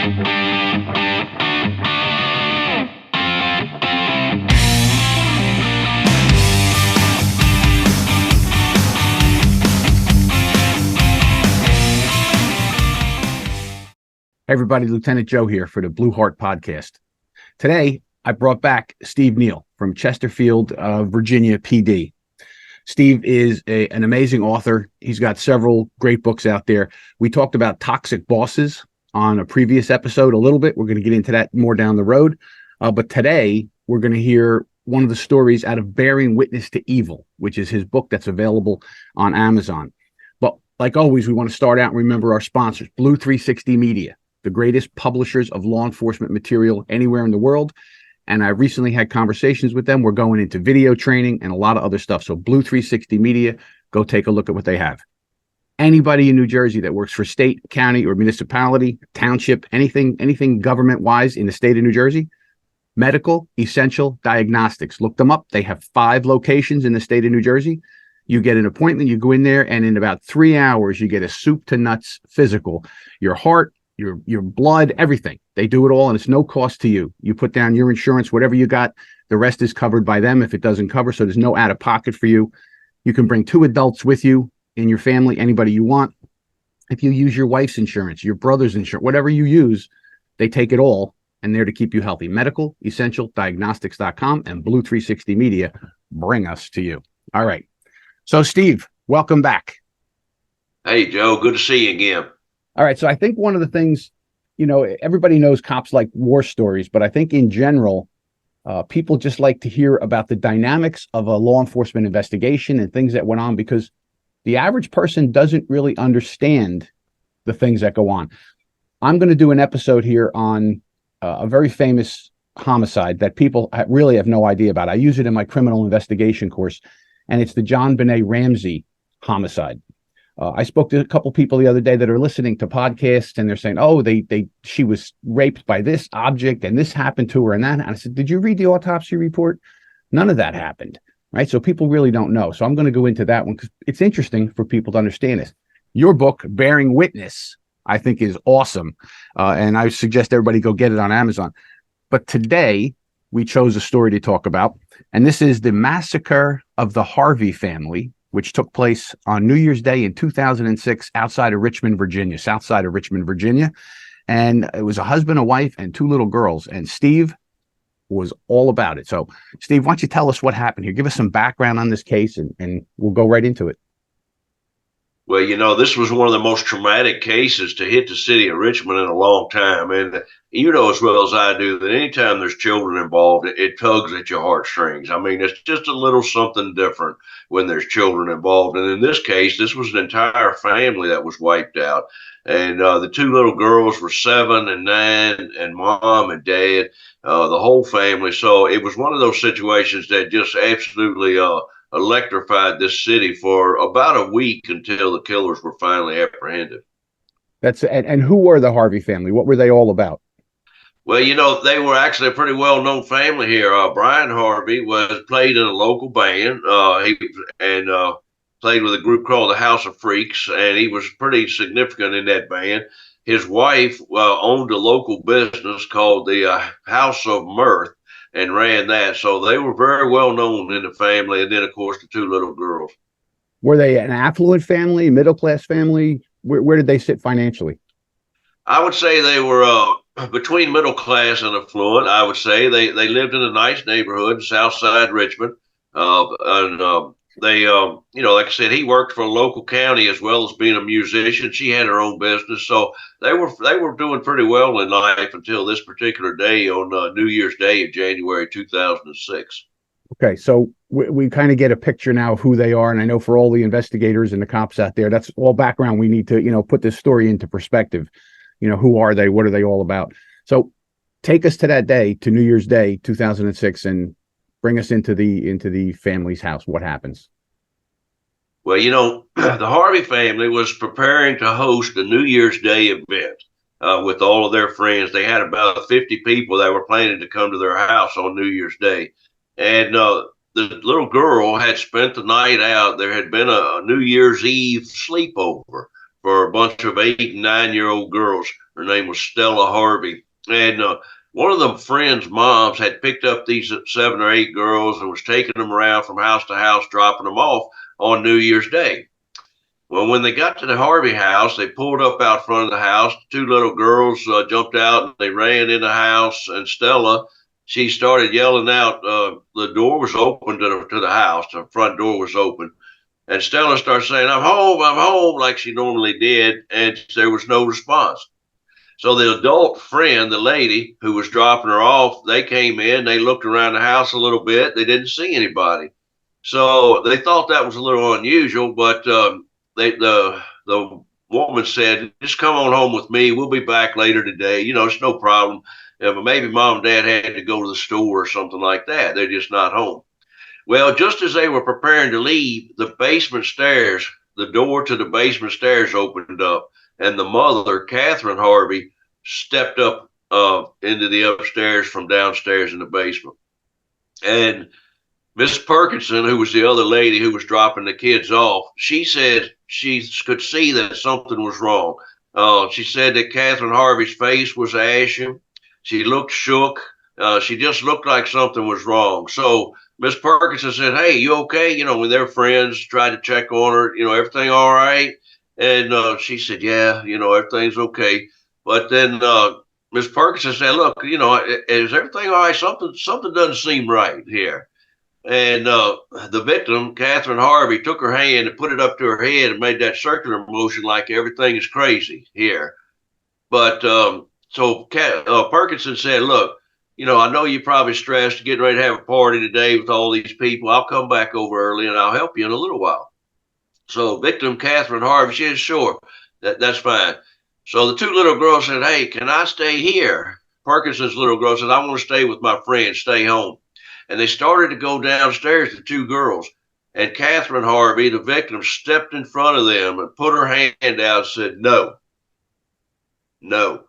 Hey everybody, Lieutenant Joe here for the Blue Heart Podcast. Today, I brought back Steve Neal from Chesterfield, Virginia, PD. Steve is an amazing author. He's got several great books out there. We talked about toxic bosses on a previous episode a little bit. We're going to get into that more down the road. But today, we're going to hear one of the stories out of Bearing Witness to Evil, which is his book that's available on Amazon. But like always, we want to start out and remember our sponsors, Blue 360 Media, the greatest publishers of law enforcement material anywhere in the world. And I recently had conversations with them. We're going into video training and a lot of other stuff. So Blue 360 Media, go take a look at what they have. Anybody in New Jersey that works for state, county, or municipality, township, anything government-wise in the state of New Jersey, Medical Essential Diagnostics. Look them up. They have 5 locations in the state of New Jersey. You get an appointment, you go in there, and in about 3 hours, you get a soup to nuts physical. Your heart, your blood, everything. They do it all, and it's no cost to you. You put down your insurance, whatever you got, the rest is covered by them if it doesn't cover, so there's no out-of-pocket for you. You can bring 2 adults with you in your family, anybody you want. If you use your wife's insurance, your brother's insurance, whatever you use, they take it all, and they're to keep you healthy. Medical Essential Diagnostics.com and Blue 360 Media bring us to you. All right. So, Steve, welcome back. Hey, Joe, good to see you again. All right. So I think one of the things, everybody knows cops like war stories, but I think in general, people just like to hear about the dynamics of a law enforcement investigation and things that went on, because the average person doesn't really understand the things that go on. I'm going to do an episode here on a very famous homicide that people really have no idea about. I use it in my criminal investigation course, and it's the John Benet Ramsey homicide. I spoke to a couple people the other day that are listening to podcasts, and they're saying, "Oh, she was raped by this object, and this happened to her, and that." And I said, "Did you read the autopsy report? None of that happened, right?" So people really don't know. So I'm going to go into that one because it's interesting for people to understand this. Your book, Bearing Witness, I think is awesome, and I suggest everybody go get it on Amazon. But today we chose a story to talk about, and this is the Massacre of the Harvey family, which took place on New Year's Day in 2006 outside of Richmond, Virginia, south side of Richmond, Virginia. And it was a husband, a wife, and 2 little girls. And Steve was all about it. So, Steve, why don't you tell us what happened here? Give us some background on this case, and we'll go right into it. Well, this was one of the most traumatic cases to hit the city of Richmond in a long time. And you know as well as I do that anytime there's children involved, it tugs at your heartstrings. I mean, it's just a little something different when there's children involved. And in this case, this was an entire family that was wiped out. And the 2 little girls were 7 and 9, and mom and dad, the whole family. So it was one of those situations that just absolutely electrified this city for about a week until the killers were finally apprehended. And who were the Harvey family? What were they all about? Well, they were actually a pretty well-known family here. Brian Harvey played in a local band. He played with a group called the House of Freaks, and he was pretty significant in that band. His wife owned a local business called the House of Mirth and ran that. So they were very well known in the family. And then, of course, the 2 little girls. Were they an affluent family, middle-class family? Where did they sit financially? I would say they were between middle class and affluent. I would say they lived in a nice neighborhood, south side Richmond. They, like I said, he worked for a local county as well as being a musician. She had her own business. So they were doing pretty well in life until this particular day on New Year's Day in January 2006. Okay, so we kind of get a picture now of who they are. And I know for all the investigators and the cops out there, that's all background. We need to, put this story into perspective. Who are they? What are they all about? So take us to that day, to New Year's Day, 2006, and bring us into the family's house. What happens? Well, the Harvey family was preparing to host a New Year's Day event with all of their friends. They had about 50 people that were planning to come to their house on New Year's Day. And the little girl had spent the night out. There had been a New Year's Eve sleepover for a bunch of 8 and 9 year old girls. Her name was Stella Harvey. And one of them friends' moms had picked up these 7 or 8 girls and was taking them around from house to house, dropping them off on New Year's Day. Well, when they got to the Harvey house, they pulled up out front of the house. 2 little girls jumped out and they ran in the house. And Stella, she started yelling out. The door was open to the house. The front door was open. And Stella started saying, I'm home, like she normally did. And there was no response. So the adult friend, the lady who was dropping her off, they came in. They looked around the house a little bit. They didn't see anybody. So they thought that was a little unusual, but the woman said, "Just come on home with me. We'll be back later today. It's no problem. But maybe mom and dad had to go to the store or something like that. They're just not home." Well, just as they were preparing to leave, the door to the basement stairs opened up, and the mother, Catherine Harvey, stepped up into the upstairs from downstairs in the basement. And Miss Perkinson, who was the other lady who was dropping the kids off, she said she could see that something was wrong. She said that Catherine Harvey's face was ashen. She looked shook. She just looked like something was wrong. So Miss Perkinson said, "Hey, you okay?" When their friends tried to check on her, everything all right? And she said, "Yeah, everything's okay." But then Miss Perkinson said, "Look, is everything all right? Something doesn't seem right here." And the victim, Catherine Harvey, took her hand and put it up to her head and made that circular motion like everything is crazy here. But so Perkinson said, "Look, I know you're probably stressed, getting ready to have a party today with all these people. I'll come back over early and I'll help you in a little while." So victim Catherine Harvey, she said, "Sure, that's fine." So the 2 little girls said, "Hey, can I stay here?" Perkinson's little girl said, "I want to stay with my friend, stay home." And they started to go downstairs, the 2 girls. And Catherine Harvey, the victim, stepped in front of them and put her hand out and said, "No, no."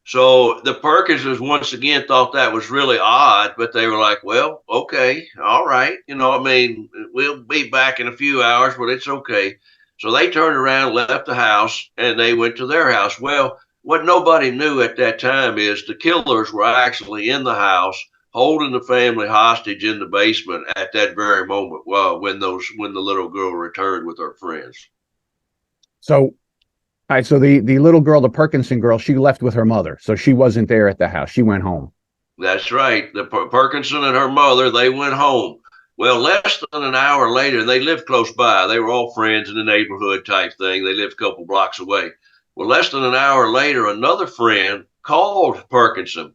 So the Perkinses once again thought that was really odd, but they were like, "Well, okay, all right. We'll be back in a few hours, but it's okay." So they turned around, left the house, and they went to their house. Well, what nobody knew at that time is the killers were actually in the house holding the family hostage in the basement at that very moment when the little girl returned with her friends. So, all right. So the little girl, the Perkinson girl, she left with her mother. So she wasn't there at the house. She went home. That's right. The Perkinson and her mother, they went home. Well, less than an hour later, they lived close by. They were all friends in the neighborhood type thing. They lived a couple blocks away. Well, less than an hour later, another friend called Perkinson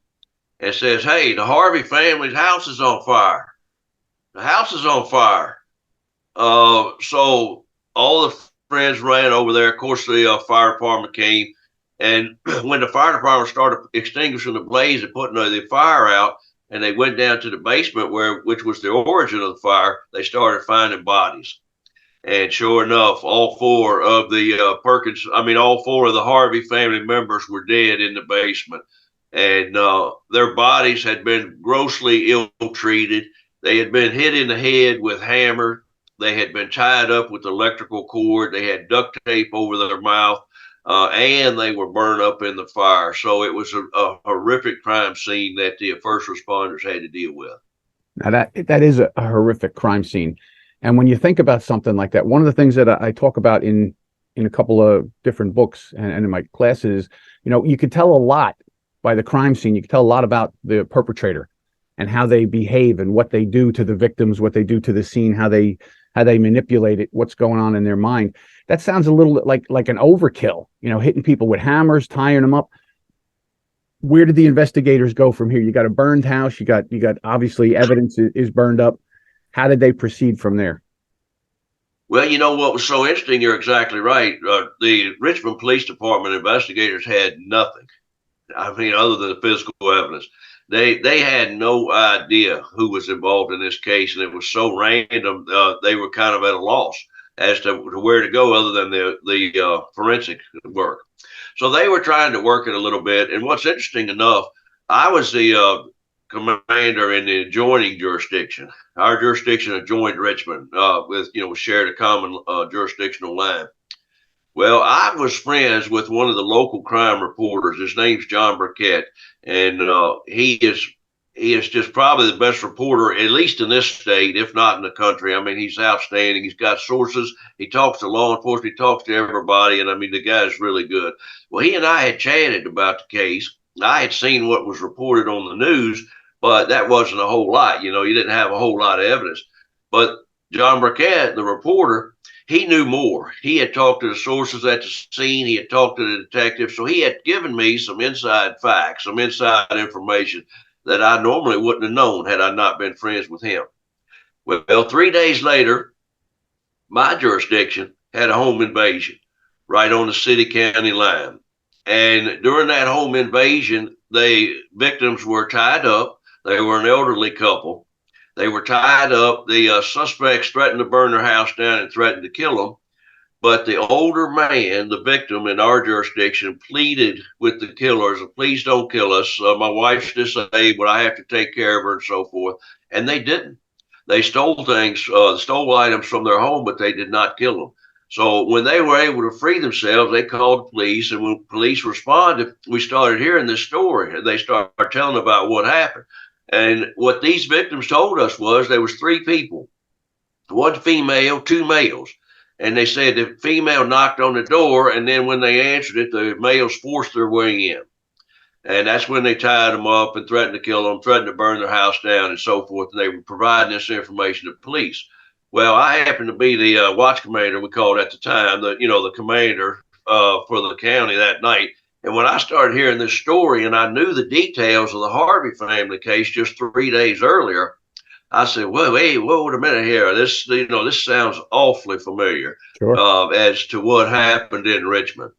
and says, "Hey, the Harvey family's house is on fire. The house is on fire." So all the friends ran over there. Of course, the fire department came. And when the fire department started extinguishing the blaze and putting the fire out, and they went down to the basement which was the origin of the fire, they started finding bodies. And sure enough, all four of the all four of the Harvey family members were dead in the basement. And their bodies had been grossly ill-treated. They had been hit in the head with hammer. They had been tied up with electrical cord. They had duct tape over their mouth, and they were burned up in the fire. So it was a horrific crime scene that the first responders had to deal with. Now that is a horrific crime scene. And when you think about something like that, one of the things that I talk about in a couple of different books and in my classes, you could tell a lot by the crime scene. You could tell a lot about the perpetrator and how they behave and what they do to the victims, what they do to the scene, how they manipulate it, what's going on in their mind. That sounds a little like an overkill, hitting people with hammers, tying them up. Where did the investigators go from here? You got a burned house. You got obviously evidence is burned up. How did they proceed from there? Well, what was so interesting, you're exactly right. The Richmond Police Department investigators had nothing. Other than the physical evidence. They had no idea who was involved in this case, and it was so random. They were kind of at a loss as to where to go other than the forensic work. So they were trying to work it a little bit. And what's interesting enough, I was the commander in the adjoining jurisdiction. Our jurisdiction adjoined Richmond we shared a common jurisdictional line. Well, I was friends with one of the local crime reporters. His name's John Burkett, and he is just probably the best reporter, at least in this state, if not in the country. I mean, he's outstanding. He's got sources. He talks to law enforcement. He talks to everybody, and I mean, the guy's really good. Well, he and I had chatted about the case. I had seen what was reported on the news, but that wasn't a whole lot. You didn't have a whole lot of evidence. But John Burkett, the reporter, he knew more. He had talked to the sources at the scene. He had talked to the detective. So he had given me some inside facts, some inside information that I normally wouldn't have known had I not been friends with him. Well, 3 days later, my jurisdiction had a home invasion right on the city county line. And during that home invasion, the victims were tied up. They were an elderly couple. They were tied up. The suspects threatened to burn their house down and threatened to kill them. But the older man, the victim in our jurisdiction, pleaded with the killers, please don't kill us. My wife's disabled. I have to take care of her and so forth. And they didn't. They stole things, stole items from their home, but they did not kill them. So when they were able to free themselves, they called the police. And when police responded, we started hearing this story. And they started telling about what happened. And what these victims told us was there was three people, one female, two males. And they said the female knocked on the door, and then when they answered it, the males forced their way in. And that's when they tied them up and threatened to kill them, threatened to burn their house down and so forth. And they were providing this information to police. Well, I happened to be the watch commander, we called at the time, the commander for the county that night. And when I started hearing this story and I knew the details of the Harvey family case just 3 days earlier, I said, "Well, hey, wait a minute here. This sounds awfully familiar Sure. as to what happened in Richmond."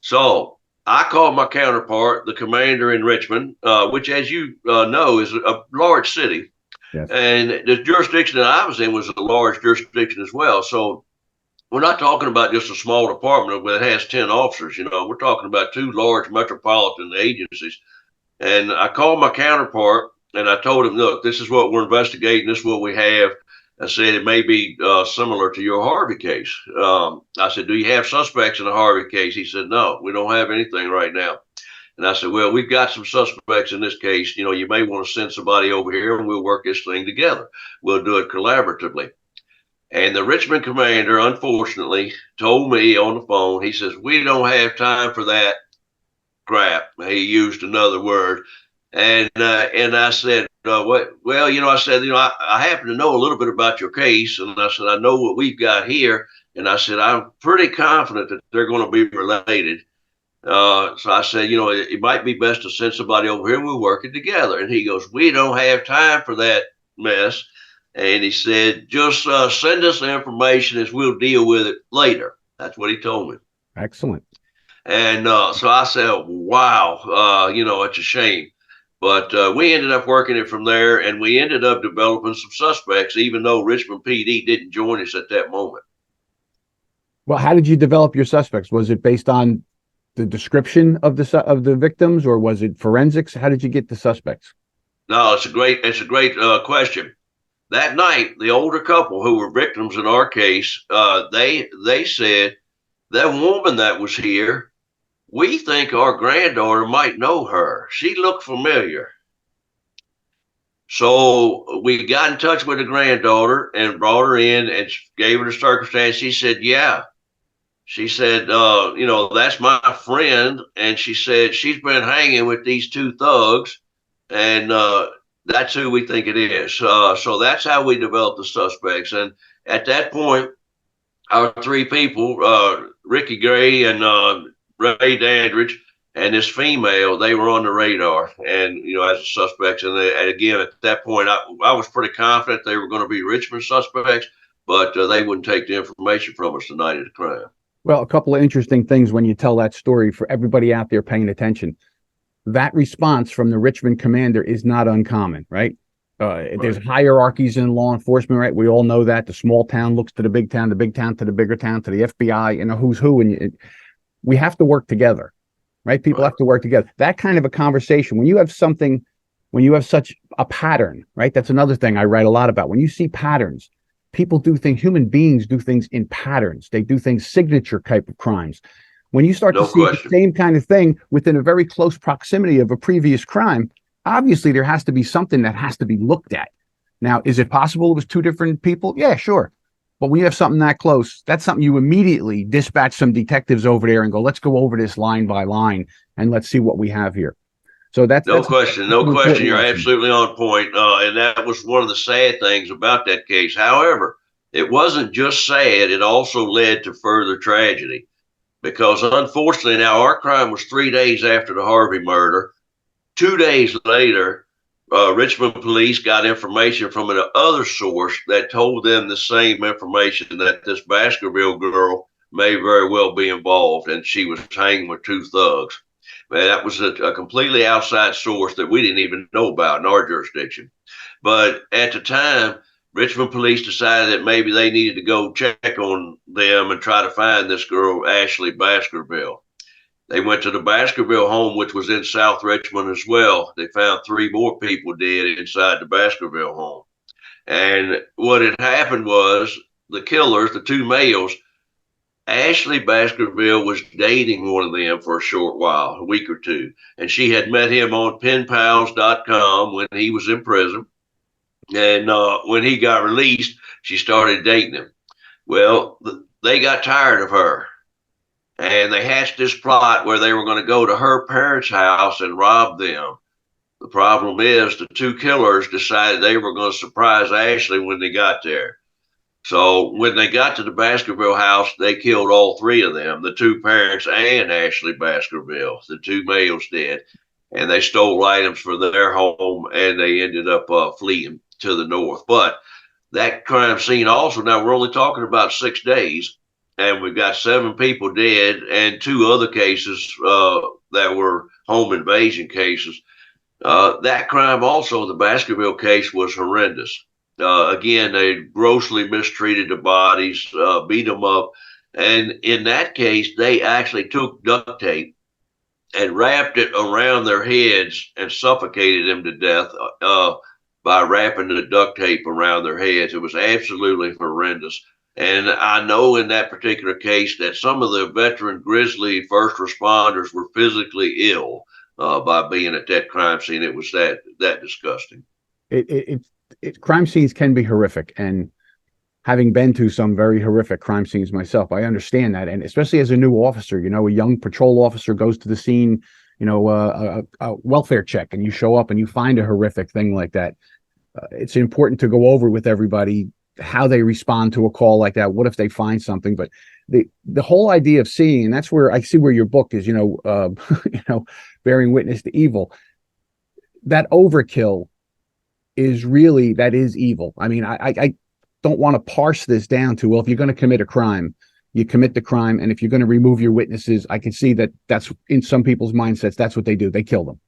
So I called my counterpart, the commander in Richmond, which, as you know, is a large city. Yes. And the jurisdiction that I was in was a large jurisdiction as well. So we're not talking about just a small department that has 10 officers. We're talking about two large metropolitan agencies. And I called my counterpart and I told him, look, this is what we're investigating. This is what we have. I said, it may be similar to your Harvey case. I said, do you have suspects in the Harvey case? He said, no, we don't have anything right now. And I said, well, we've got some suspects in this case. You may want to send somebody over here and we'll work this thing together. We'll do it collaboratively. And the Richmond commander, unfortunately, told me on the phone, he says, we don't have time for that crap. He used another word. And I said, what? Well, I said, I happen to know a little bit about your case. And I said, I know what we've got here. And I said, I'm pretty confident that they're going to be related. So I said, it might be best to send somebody over here and we'll work it together. And he goes, we don't have time for that mess. And he said, just send us the information as we'll deal with it later. That's what he told me. Excellent. And so I said, wow, it's a shame. But we ended up working it from there, and we ended up developing some suspects, even though Richmond PD didn't join us at that moment. Well, how did you develop your suspects? Was it based on the description of the victims, or was it forensics? How did you get the suspects? No, it's a great question. That night, the older couple who were victims in our case, they said that woman that was here, we think our granddaughter might know her. She looked familiar. So we got in touch with the granddaughter and brought her in and gave her the circumstance. She said, yeah. She said, that's my friend. And she said, she's been hanging with these two thugs. And that's who we think it is. So that's how we developed the suspects. And at that point, our three people, Ricky Gray and Ray Dandridge and this female, they were on the radar and, as suspects. And again, at that point, I was pretty confident they were going to be Richmond suspects, but they wouldn't take the information from us the night of the crime. Well, a couple of interesting things when you tell that story for everybody out there paying attention. That response from the Richmond commander is not uncommon, right? There's hierarchies in law enforcement, right? We all know that. The small town looks to the big town to the bigger town, to the FBI, who's who. And we have to work together, right? People have to work together. That kind of a conversation, when you have such a pattern, right? That's another thing I write a lot about. When you see patterns, people do things, human beings do things in patterns. They do things, signature type of crimes. When you start to No see the question. same kind of thing within a very close proximity of a previous crime, obviously there has to be something that has to be looked at. Now, is it possible it was two different people? Yeah, sure. But when you have something that close, that's something you immediately dispatch some detectives over there and go, let's go over this line by line and let's see what we have here. So No that's question. an No question. important You're lesson. absolutely on point. And that was one of the sad things about that case. However, it wasn't just sad, it also led to further tragedy because unfortunately, now our crime was 3 days after the Harvey murder. 2 days later, Richmond police got information from another source that told them the same information that this Baskerville girl may very well be involved, and she was hanging with two thugs. Man, that was a completely outside source that we didn't even know about in our jurisdiction. But at the time, Richmond police decided that maybe they needed to go check on them and try to find this girl, Ashley Baskerville. They went to the Baskerville home, which was in South Richmond as well. They found three more people dead inside the Baskerville home. And what had happened was the killers, the two males, Ashley Baskerville was dating one of them for a short while, a week or two. And she had met him on penpals.com when he was in prison. And when he got released, she started dating him. Well, they got tired of her and they hatched this plot where they were going to go to her parents' house and rob them. The problem is the two killers decided they were going to surprise Ashley when they got there. So when they got to the Baskerville house, they killed all three of them, the two parents and Ashley Baskerville, the two males did. And they stole items for their home and they ended up fleeing to the north. But that crime scene also, now we're only talking about 6 days, and we've got 7 people dead and 2 other cases that were home invasion cases. That crime also, the Baskerville case, was horrendous. Again, they grossly mistreated the bodies, beat them up. And in that case, they actually took duct tape and wrapped it around their heads and suffocated them to death by wrapping the duct tape around their heads. It was absolutely horrendous. And I know in that particular case that some of the veteran grizzly first responders were physically ill by being at that crime scene. It was that disgusting. Crime scenes can be horrific, and having been to some very horrific crime scenes myself, I understand that. And especially as a new officer, a young patrol officer goes to the scene, a welfare check, and you show up and you find a horrific thing like that. It's important to go over with everybody how they respond to a call like that. What if they find something? But the whole idea of seeing, and that's where I see where your book is, bearing witness to evil. That overkill is really, that is evil. I mean, I don't want to parse this down to, well, if you're going to commit a crime, you commit the crime. And if you're going to remove your witnesses, I can see that that's in some people's mindsets. That's what they do. They kill them.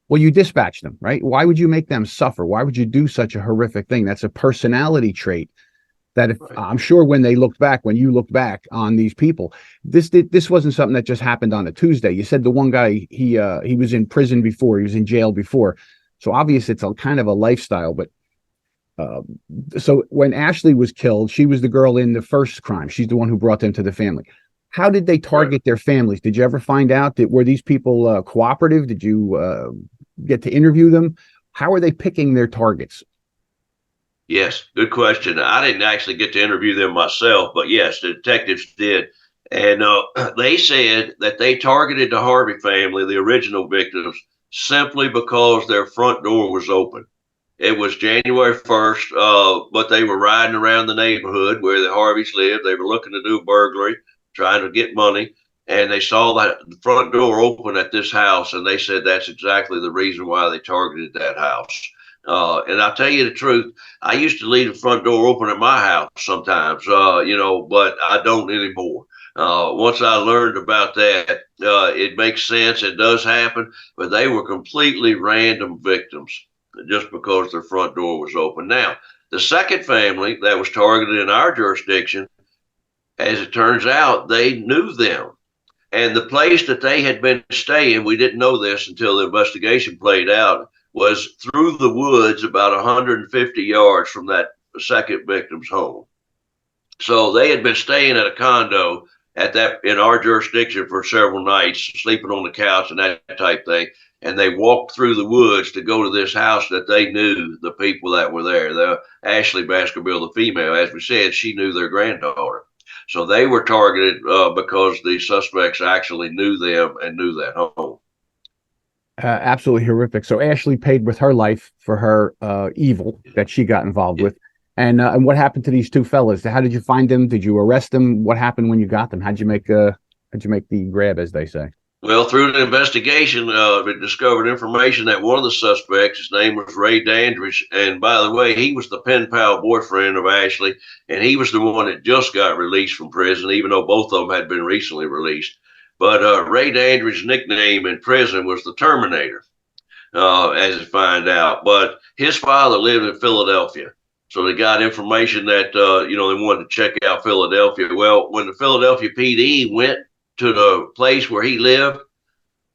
Well, you dispatch them, right? Why would you make them suffer? Why would you do such a horrific thing? That's a personality trait that if, right. I'm sure when you looked back on these people, this wasn't something that just happened on a Tuesday. You said the one guy, he was in prison before, he was in jail before. So obviously it's a kind of a lifestyle, but so when Ashley was killed, she was the girl in the first crime. She's the one who brought them to the family. How did they target their families? Did you ever find out were these people cooperative? Did you get to interview them? How are they picking their targets? Yes, good question. I didn't actually get to interview them myself, but yes, the detectives did. And they said that they targeted the Harvey family, the original victims, simply because their front door was open. It was January 1st, but they were riding around the neighborhood where the Harveys lived. They were looking to do a burglary, trying to get money, and they saw that the front door open at this house, and they said that's exactly the reason why they targeted that house. And I'll tell you the truth, I used to leave the front door open at my house sometimes, but I don't anymore. Once I learned about that, it makes sense. It does happen, but they were completely random victims just because their front door was open. Now, the second family that was targeted in our jurisdiction, as it turns out, they knew them. And the place that they had been staying, we didn't know this until the investigation played out, was through the woods about 150 yards from that second victim's home. So they had been staying at a condo at that in our jurisdiction for several nights, sleeping on the couch and that type thing. And they walked through the woods to go to this house that they knew the people that were there. The Ashley Baskerville, the female, as we said, she knew their granddaughter. So they were targeted because the suspects actually knew them and knew that home. Absolutely horrific. So Ashley paid with her life for her evil that she got involved with. And what happened to these two fellas? How did you find them? Did you arrest them? What happened when you got them? How'd you make the grab, as they say? Well, through the investigation, we discovered information that one of the suspects, his name was Ray Dandridge, and by the way, he was the pen pal boyfriend of Ashley, and he was the one that just got released from prison, even though both of them had been recently released. But Ray Dandridge's nickname in prison was the Terminator, as you find out. But his father lived in Philadelphia. So they got information that, they wanted to check out Philadelphia. Well, when the Philadelphia PD went to the place where he lived,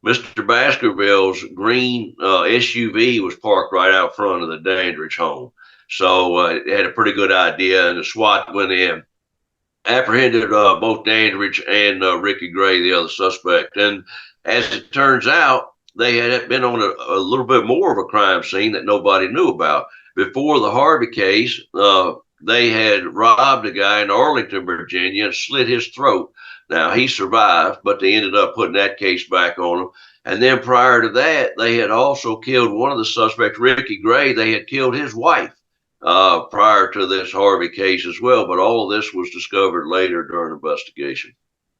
Mr. Baskerville's green SUV was parked right out front of the Dandridge home. So it had a pretty good idea, and the SWAT went in, apprehended both Dandridge and Ricky Gray, the other suspect. And as it turns out, they had been on a little bit more of a crime scene that nobody knew about. Before the Harvey case, they had robbed a guy in Arlington, Virginia, and slit his throat. Now, he survived, but they ended up putting that case back on him. And then prior to that, they had also killed one of the suspects, Ricky Gray. They had killed his wife prior to this Harvey case as well. But all of this was discovered later during investigation.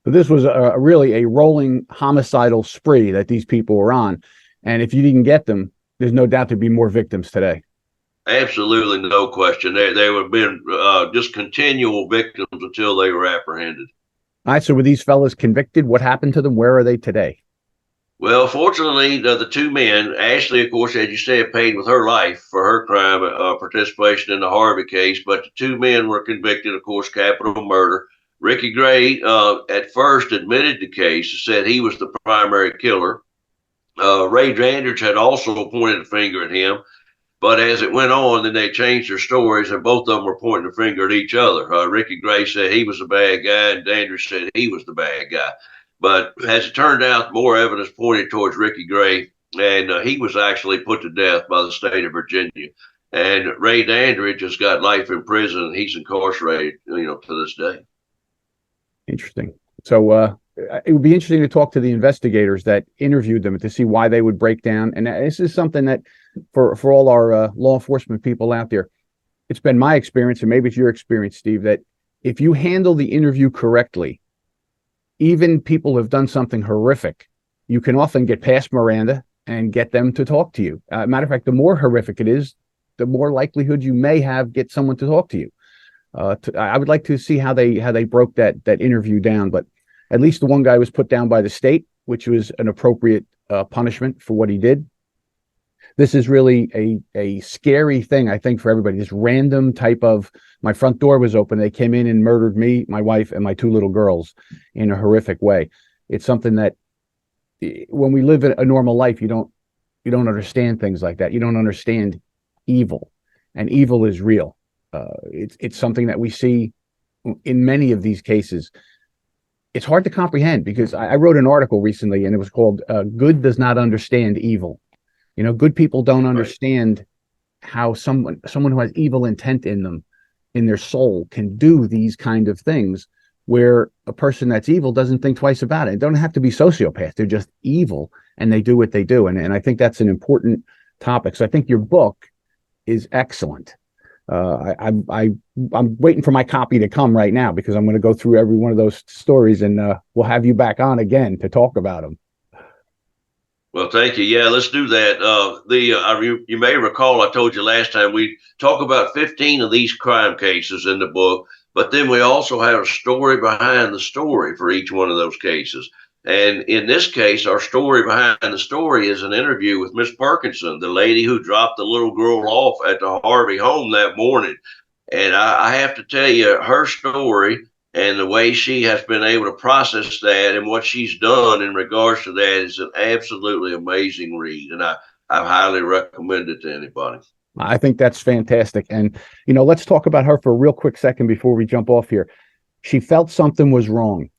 So this was really a rolling homicidal spree that these people were on. And if you didn't get them, there's no doubt there'd be more victims today. Absolutely, no question. They would have been just continual victims until they were apprehended. All right, so were these fellas convicted? What happened to them? Where are they today? Well, fortunately, the two men, Ashley, of course, as you said, paid with her life for her crime participation in the Harvey case, but the two men were convicted, of course, capital murder. Ricky Gray at first admitted the case, said he was the primary killer. Ray Dandridge had also pointed a finger at him. But as it went on, then they changed their stories, and both of them were pointing a finger at each other. Ricky Gray said he was the bad guy, and Dandridge said he was the bad guy. But as it turned out, more evidence pointed towards Ricky Gray, and he was actually put to death by the state of Virginia. And Ray Dandridge has got life in prison, and he's incarcerated, to this day. Interesting. So it would be interesting to talk to the investigators that interviewed them to see why they would break down. And this is something that for all our law enforcement people out there, it's been my experience, and maybe it's your experience, Steve, that if you handle the interview correctly, even people who have done something horrific, you can often get past Miranda and get them to talk to you. Matter of fact, the more horrific it is, the more likelihood you may have get someone to talk to you. I would like to see how they broke that interview down, but at least the one guy was put down by the state, which was an appropriate punishment for what he did. This is really a scary thing, I think, for everybody. This random type of, my front door was open. They came in and murdered me, my wife, and my two little girls in a horrific way. It's something that when we live a normal life, you don't understand things like that. You don't understand evil, and evil is real. It's something that we see in many of these cases. It's hard to comprehend because I wrote an article recently, and it was called "Good Does Not Understand Evil." Good people don't understand how someone who has evil intent in them, in their soul, can do these kind of things, where a person that's evil doesn't think twice about it. They don't have to be sociopaths. They're just evil, and they do what they do. And I think that's an important topic. So I think your book is excellent. I'm waiting for my copy to come right now, because I'm going to go through every one of those stories, and we'll have you back on again to talk about them. Well, thank you. Yeah, let's do that. You may recall I told you last time we talk about 15 of these crime cases in the book, but then we also have a story behind the story for each one of those cases. And in this case, our story behind the story is an interview with Miss Perkinson, the lady who dropped the little girl off at the Harvey home that morning. And I have to tell you, her story and the way she has been able to process that and what she's done in regards to that is an absolutely amazing read. And I highly recommend it to anybody. I think that's fantastic. And, let's talk about her for a real quick second before we jump off here. She felt something was wrong.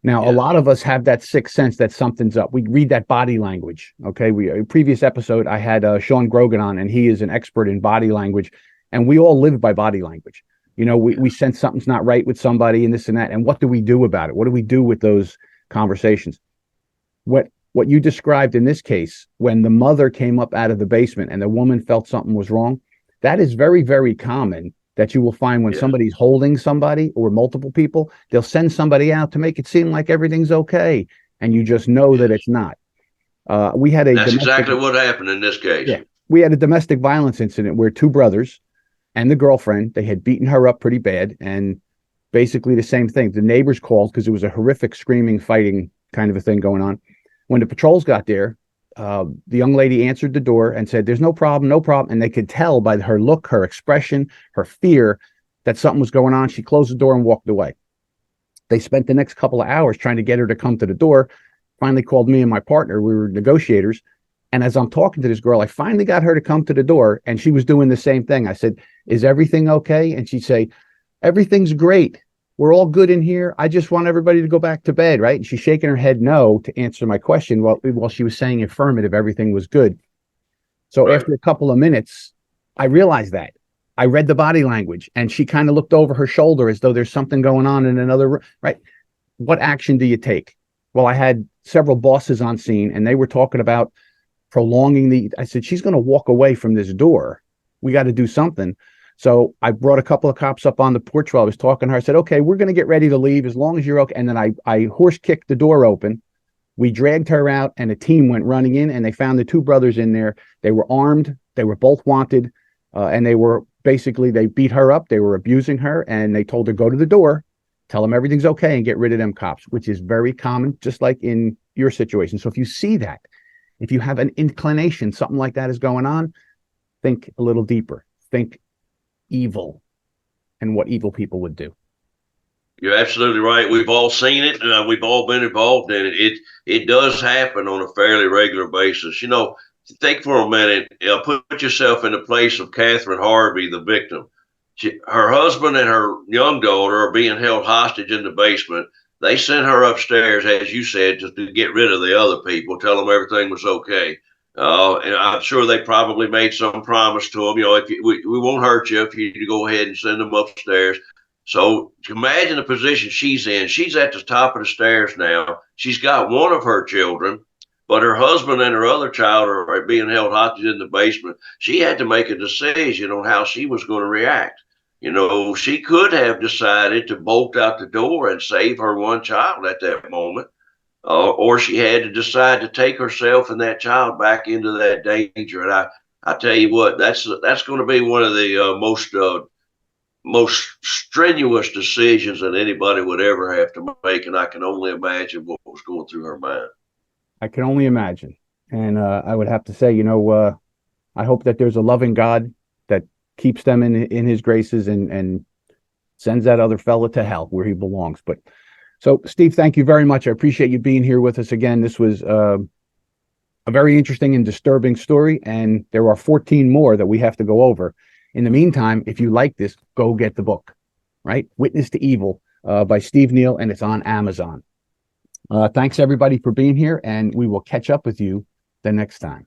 Now, a Yes. lot of us have that sixth sense that something's up. We read that body language. Okay. Previous episode, I had Sean Grogan on, and he is an expert in body language. And we all live by body language. We sense something's not right with somebody and this and that. And what do we do about it? What do we do with those conversations? What you described in this case, when the mother came up out of the basement and the woman felt something was wrong, that is very, very common that you will find when Yes. somebody's holding somebody or multiple people, they'll send somebody out to make it seem like everything's okay. And you just know that it's not. We had a That's exactly what happened in this case. Yeah, we had a domestic violence incident where two brothers and the girlfriend, they had beaten her up pretty bad. And basically the same thing. The neighbors called because it was a horrific screaming, fighting kind of a thing going on. When the patrols got there, the young lady answered the door and said, "There's no problem, no problem." And they could tell by her look, her expression, her fear that something was going on. She closed the door and walked away. They spent the next couple of hours trying to get her to come to the door. Finally called me and my partner. We were negotiators. And as I'm talking to this girl, I finally got her to come to the door, and she was doing the same thing. I said, "Is everything okay?" And she'd say, "Everything's great. We're all good in here. I just want everybody to go back to bed," right? And she's shaking her head no to answer my question while she was saying affirmative, everything was good. So Right. after a couple of minutes, I realized that. I read the body language, and she kind of looked over her shoulder as though there's something going on in another room, right? What action do you take? Well, I had several bosses on scene, and they were talking about prolonging I said, "She's going to walk away from this door. We got to do something." So I brought a couple of cops up on the porch while I was talking to her. I said, "Okay, we're going to get ready to leave as long as you're okay." And then I horse kicked the door open. We dragged her out, and a team went running in, and they found the two brothers in there. They were armed. They were both wanted. And they beat her up. They were abusing her, and they told her, "Go to the door, tell them everything's okay, and get rid of them cops," which is very common, just like in your situation. So if you see that, if you have an inclination, something like that is going on, think a little deeper. Think evil and what evil people would do. You're absolutely right. We've all seen it. We've all been involved in it. It does happen on a fairly regular basis. Think for a minute. Put yourself in the place of Catherine Harvey, the victim. Her husband and her young daughter are being held hostage in the basement. They sent her upstairs, as you said, to get rid of the other people, tell them everything was okay. And I'm sure they probably made some promise to them. If we won't hurt you if you go ahead and send them upstairs. So imagine the position she's in. She's at the top of the stairs now. She's got one of her children, but her husband and her other child are being held hostage in the basement. She had to make a decision on how she was going to react. She could have decided to bolt out the door and save her one child at that moment, or she had to decide to take herself and that child back into that danger. And I tell you what, that's going to be one of the most strenuous decisions that anybody would ever have to make, and I can only imagine what was going through her mind. I can only imagine. And I would have to say, I hope that there's a loving God that keeps them in his graces and sends that other fella to hell where he belongs. But so, Steve, thank you very much. I appreciate you being here with us again. This was a very interesting and disturbing story, and there are 14 more that we have to go over. In the meantime, if you like this, go get the book, right? Witness to Evil by Steve Neal, and it's on Amazon. Thanks, everybody, for being here, and we will catch up with you the next time.